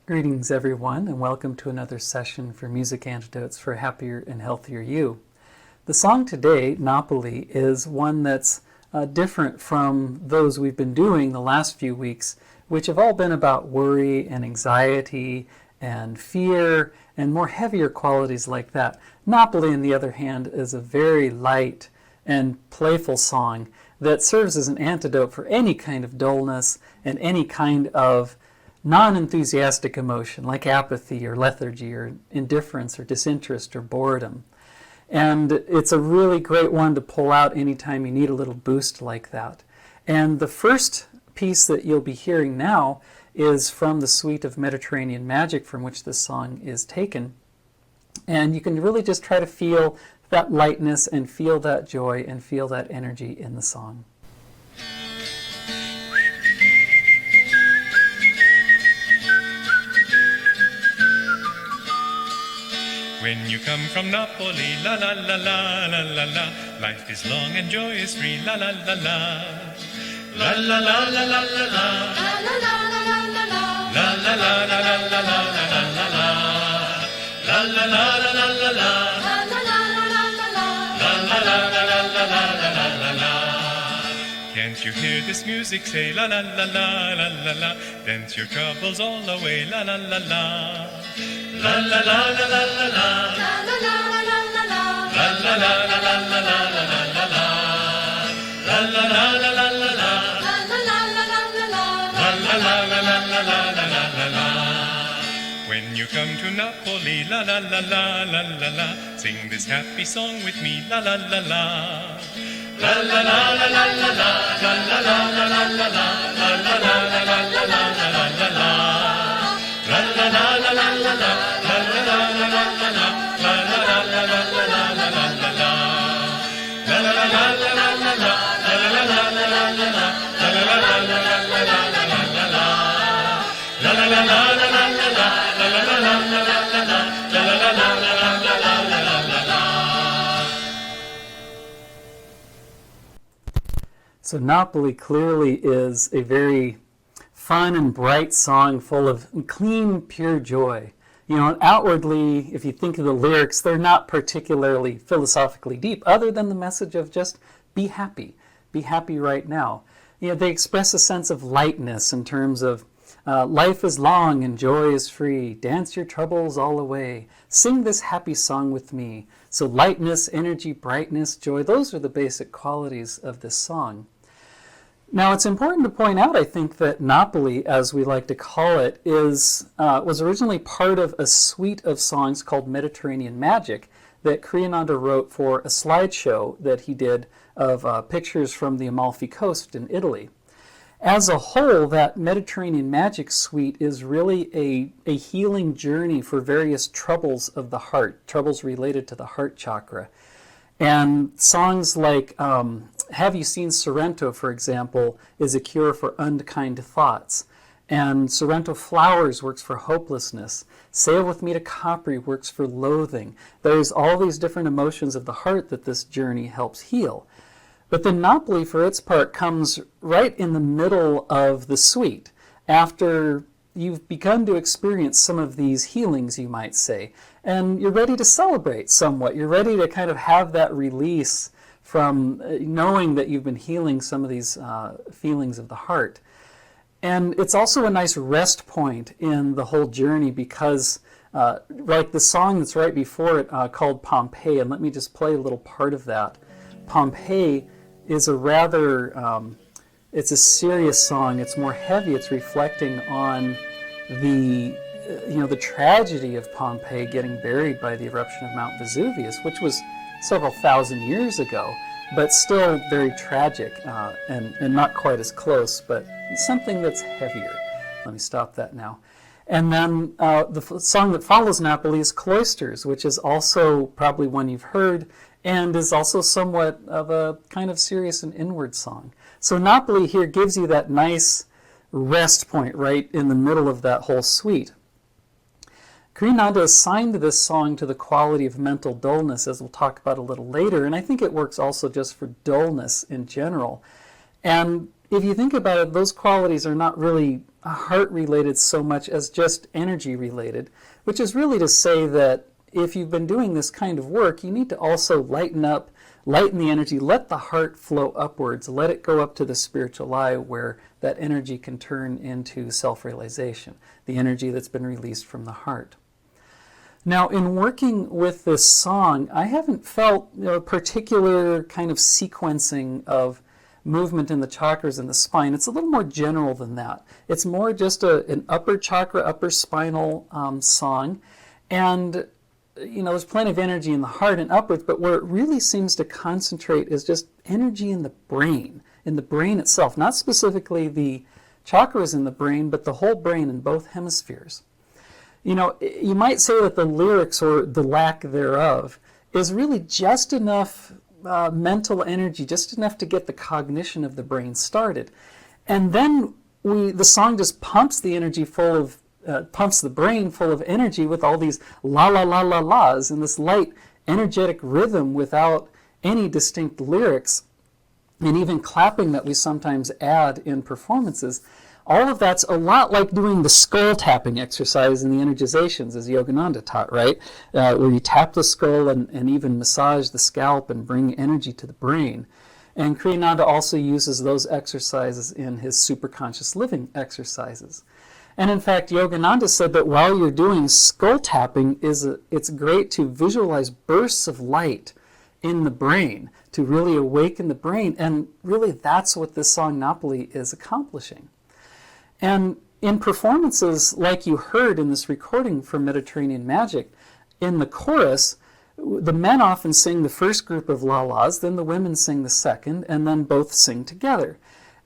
Greetings everyone, and welcome to another session for Music Antidotes for a Happier and Healthier You. The song today, Napoli, is one that's different from those we've been doing the last few weeks, which have all been about worry and anxiety and fear and more heavier qualities like that. Napoli, on the other hand, is a very light and playful song that serves as an antidote for any kind of dullness and any kind of non-enthusiastic emotion like apathy or lethargy or indifference or disinterest or boredom. And it's a really great one to pull out anytime you need a little boost like that. And the first piece that you'll be hearing now is from the suite of Mediterranean Magic from which this song is taken. And you can really just try to feel that lightness and feel that joy and feel that energy in the song. When you come from Napoli, la la la la la la la, life is long and joy is free, la la la la. La la la la la la la, la la la la la la, la la la la la la la la la la, la la la la la la la, la la la la la la, la la la la la la la la la. Can't you hear this music say la la la la la la la? Dance your troubles all away, la la la la. La la la la la la la, la la la la la la, la la la la la la la la la, la la la la la la la, la la la la la la, la la la la la la la la. When you come to Napoli, la la la la la la la, sing this happy song with me, la la la la. La la la la la la la, la la la la la la la, la la la la la la la la la. La la la la la la la, la la la la la la la, la la la la la la la la la la. La la la la la la la la, la la la la la la la la, la la la la la la la la la la. La la la la la la la la, la la la la la la la la, la la la la la la la la. So Napoli clearly is a very fun and bright song full of clean, pure joy. You know, outwardly, if you think of the lyrics, they're not particularly philosophically deep, other than the message of just be happy right now. You know, they express a sense of lightness in terms of life is long and joy is free. Dance your troubles all away. Sing this happy song with me. So lightness, energy, brightness, joy, those are the basic qualities of this song. Now, it's important to point out, I think, that Napoli, as we like to call it, was originally part of a suite of songs called Mediterranean Magic that Ananda wrote for a slideshow that he did of pictures from the Amalfi Coast in Italy. As a whole, that Mediterranean Magic suite is really a healing journey for various troubles of the heart, troubles related to the heart chakra. And songs like Have You Seen Sorrento, for example, is a cure for unkind thoughts. And Sorrento Flowers works for hopelessness. Sail With Me to Capri works for loathing. There's all these different emotions of the heart that this journey helps heal. But then Napoli, for its part, comes right in the middle of the suite, after you've begun to experience some of these healings, you might say. And you're ready to celebrate somewhat. You're ready to kind of have that release from knowing that you've been healing some of these feelings of the heart. And it's also a nice rest point in the whole journey because like the song that's right before it called Pompeii, and let me just play a little part of that. Pompeii is a rather, it's a serious song. It's more heavy. It's reflecting on the tragedy of Pompeii getting buried by the eruption of Mount Vesuvius, which was several thousand years ago, but still very tragic and not quite as close, but something that's heavier. Let me stop that now. And then the song that follows Napoli is Cloisters, which is also probably one you've heard and is also somewhat of a kind of serious and inward song. So Napoli here gives you that nice rest point right in the middle of that whole suite. Ananda assigned this song to the quality of mental dullness, as we'll talk about a little later, and I think it works also just for dullness in general. And if you think about it, those qualities are not really heart-related so much as just energy-related, which is really to say that if you've been doing this kind of work, you need to also lighten the energy, let the heart flow upwards, let it go up to the spiritual eye where that energy can turn into self-realization, the energy that's been released from the heart. Now, in working with this song, I haven't felt a particular kind of sequencing of movement in the chakras and the spine. It's a little more general than that. It's more just an upper chakra, upper spinal song. And, there's plenty of energy in the heart and upwards, but where it really seems to concentrate is just energy in the brain itself. Not specifically the chakras in the brain, but the whole brain in both hemispheres. You might say that the lyrics, or the lack thereof, is really just enough mental energy, just enough to get the cognition of the brain started. And then the song just pumps the energy pumps the brain full of energy with all these la la la la la's and this light energetic rhythm without any distinct lyrics, and even clapping that we sometimes add in performances. All of that's a lot like doing the skull tapping exercise in the energizations, as Yogananda taught, right? Where you tap the skull and even massage the scalp and bring energy to the brain. And Kriyananda also uses those exercises in his superconscious living exercises. And in fact, Yogananda said that while you're doing skull tapping, it's great to visualize bursts of light in the brain, to really awaken the brain. And really, that's what this song Napoli is accomplishing. And in performances like you heard in this recording from Mediterranean Magic, in the chorus, the men often sing the first group of la-las, then the women sing the second, and then both sing together.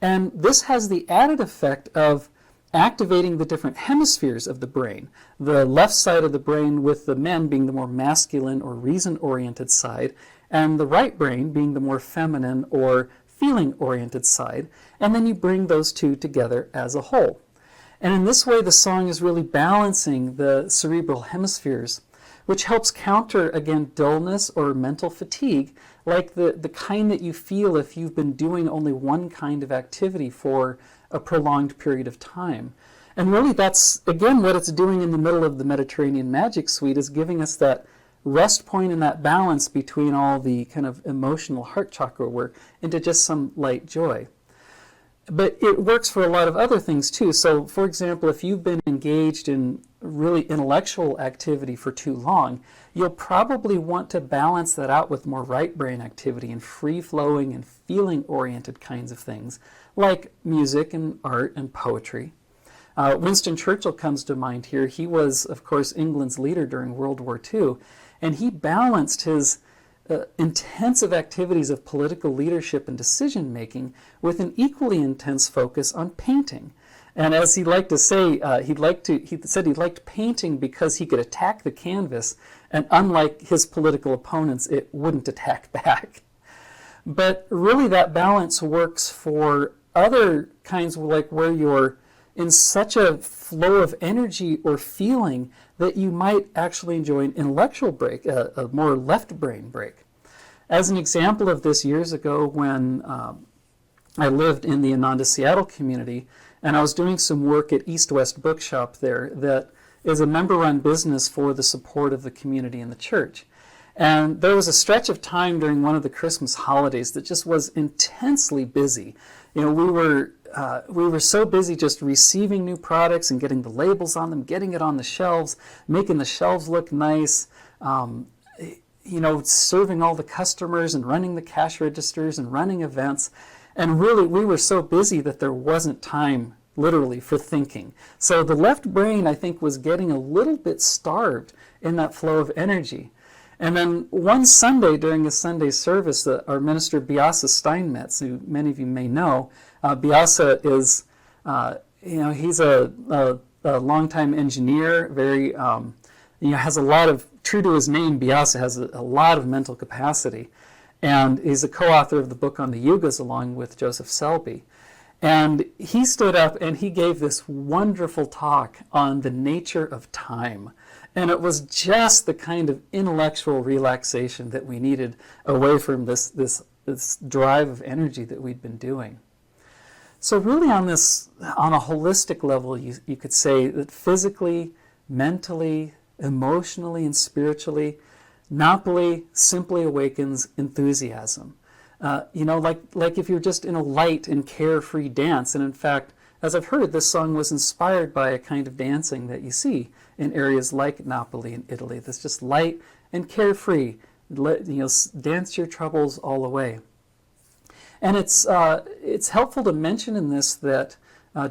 And this has the added effect of activating the different hemispheres of the brain. The left side of the brain with the men being the more masculine or reason-oriented side, and the right brain being the more feminine or feeling-oriented side, and then you bring those two together as a whole. And in this way, the song is really balancing the cerebral hemispheres, which helps counter, again, dullness or mental fatigue, like the kind that you feel if you've been doing only one kind of activity for a prolonged period of time. And really, that's, again, what it's doing in the middle of the Mediterranean Magic Suite, is giving us that rest point and that balance between all the kind of emotional heart chakra work into just some light joy. But it works for a lot of other things too. So, for example, if you've been engaged in really intellectual activity for too long, you'll probably want to balance that out with more right brain activity and free-flowing and feeling-oriented kinds of things, like music and art and poetry. Winston Churchill comes to mind here. He was, of course, England's leader during World War II, and he balanced his intensive activities of political leadership and decision-making with an equally intense focus on painting. And as he liked to say, he said he liked painting because he could attack the canvas, and unlike his political opponents, it wouldn't attack back. But really that balance works for other kinds, like where you're in such a flow of energy or feeling that you might actually enjoy an intellectual break, a more left brain break. As an example of this, years ago when I lived in the Ananda, Seattle community, and I was doing some work at East West Bookshop there that is a member-run business for the support of the community and the church. And there was a stretch of time during one of the Christmas holidays that just was intensely busy. We were so busy just receiving new products and getting the labels on them, getting it on the shelves, making the shelves look nice, serving all the customers and running the cash registers and running events. And really, we were so busy that there wasn't time, literally, for thinking. So the left brain, I think, was getting a little bit starved in that flow of energy. And then one Sunday during a Sunday service, our minister Biasa Steinmetz, who many of you may know, Biasa is, he's a longtime engineer, very, has a lot of, true to his name, Biasa has a lot of mental capacity. And he's a co-author of the book on the Yugas along with Joseph Selby. And he stood up and he gave this wonderful talk on the nature of time. And it was just the kind of intellectual relaxation that we needed away from this drive of energy that we'd been doing. So really on a holistic level, you could say that physically, mentally, emotionally, and spiritually, Napoli simply awakens enthusiasm. Like if you're just in a light and carefree dance, and in fact, as I've heard, this song was inspired by a kind of dancing that you see in areas like Napoli in Italy. That's just light and carefree. Dance your troubles all away. And it's helpful to mention in this that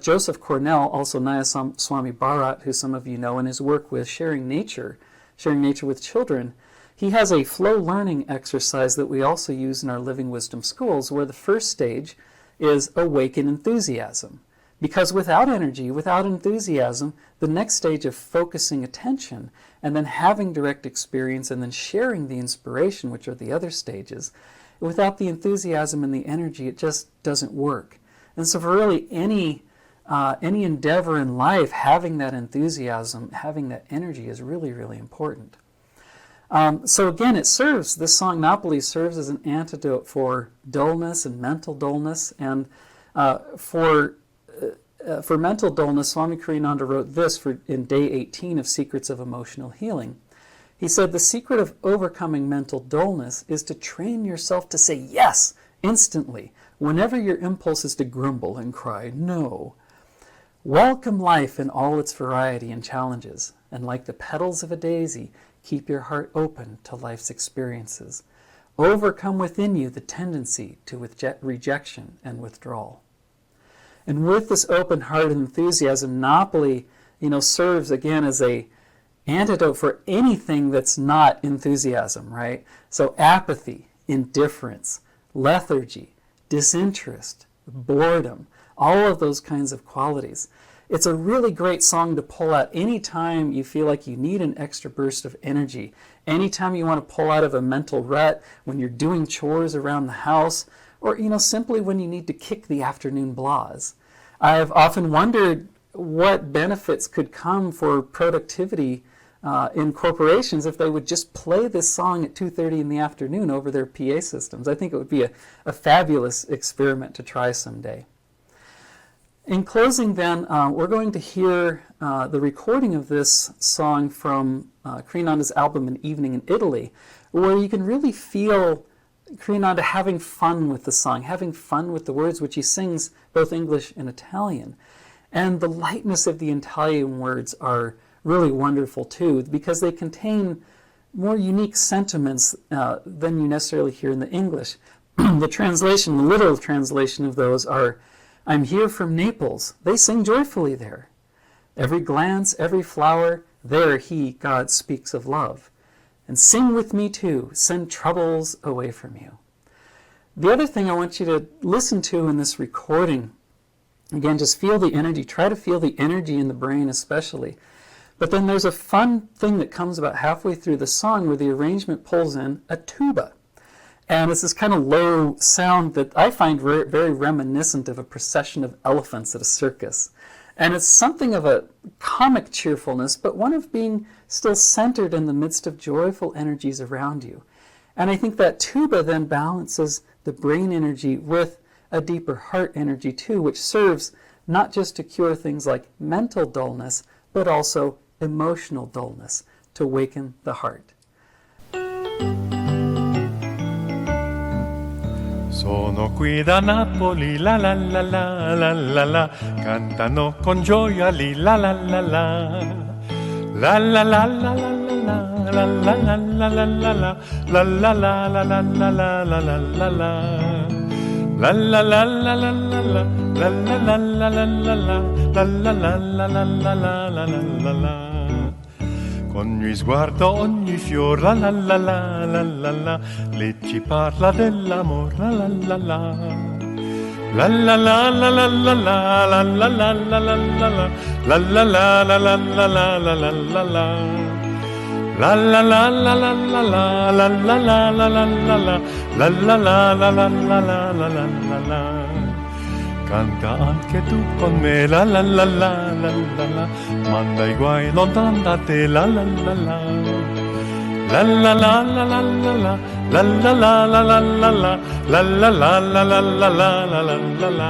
Joseph Cornell, also Nayaswami Bharat, who some of you know in his work with sharing nature with children, he has a flow learning exercise that we also use in our Living Wisdom schools, where the first stage is awaken enthusiasm. Because without energy, without enthusiasm, the next stage of focusing attention and then having direct experience and then sharing the inspiration, which are the other stages, without the enthusiasm and the energy, it just doesn't work. And so for really any endeavor in life, having that enthusiasm, having that energy is really, really important. So again, this song Napoli serves as an antidote for dullness and mental dullness. And for mental dullness, Swami Kriyananda wrote this in day 18 of Secrets of Emotional Healing. He said, the secret of overcoming mental dullness is to train yourself to say yes instantly, whenever your impulse is to grumble and cry no. Welcome life in all its variety and challenges, and like the petals of a daisy, keep your heart open to life's experiences. Overcome within you the tendency to rejection and withdrawal. And with this open heart and enthusiasm, Napoli, serves again as a antidote for anything that's not enthusiasm, right? So apathy, indifference, lethargy, disinterest, boredom, all of those kinds of qualities. It's a really great song to pull out anytime you feel like you need an extra burst of energy, anytime you want to pull out of a mental rut, when you're doing chores around the house, or simply when you need to kick the afternoon blahs. I've often wondered what benefits could come for productivity in corporations if they would just play this song at 2:30 in the afternoon over their PA systems. I think it would be a fabulous experiment to try someday. In closing then, we're going to hear the recording of this song from Kriyananda's album An Evening in Italy, where you can really feel Kriyananda having fun with the song, having fun with the words, which he sings both English and Italian. And the lightness of the Italian words are really wonderful too, because they contain more unique sentiments than you necessarily hear in the English. The literal translation of those are, I'm here from Naples. They sing joyfully there. Every glance, every flower, there he, God, speaks of love. And sing with me too, send troubles away from you. The other thing I want you to listen to in this recording, again, just feel the energy, try to feel the energy in the brain especially. But then there's a fun thing that comes about halfway through the song where the arrangement pulls in a tuba. And it's this kind of low sound that I find very reminiscent of a procession of elephants at a circus. And it's something of a comic cheerfulness, but one of being still centered in the midst of joyful energies around you. And I think that tuba then balances the brain energy with a deeper heart energy too, which serves not just to cure things like mental dullness, but also emotional dullness, to waken the heart. Sono qui da Napoli, la la la la la la la, cantano con gioia lì, la la la la, la la la la la la la la la la la la la, la la la la la la la la la la la. La la la la la la la, la la la la la la la, la la la la la la la la la la. Con ogni sguardo, ogni fior, la la la la la la la, lei ci parla dell'amor, la la la la. La la la la la la la, la la la la la la la, la la la la la la la la la la la. La la la la la la la, la la la la la la la, la la la la la la la la la la. Canta anche tu con me, la la la la la la la, manda i guai lontan da te, la la la la. La la la la la la la, la la la la la la la, la la la la la la la la la la.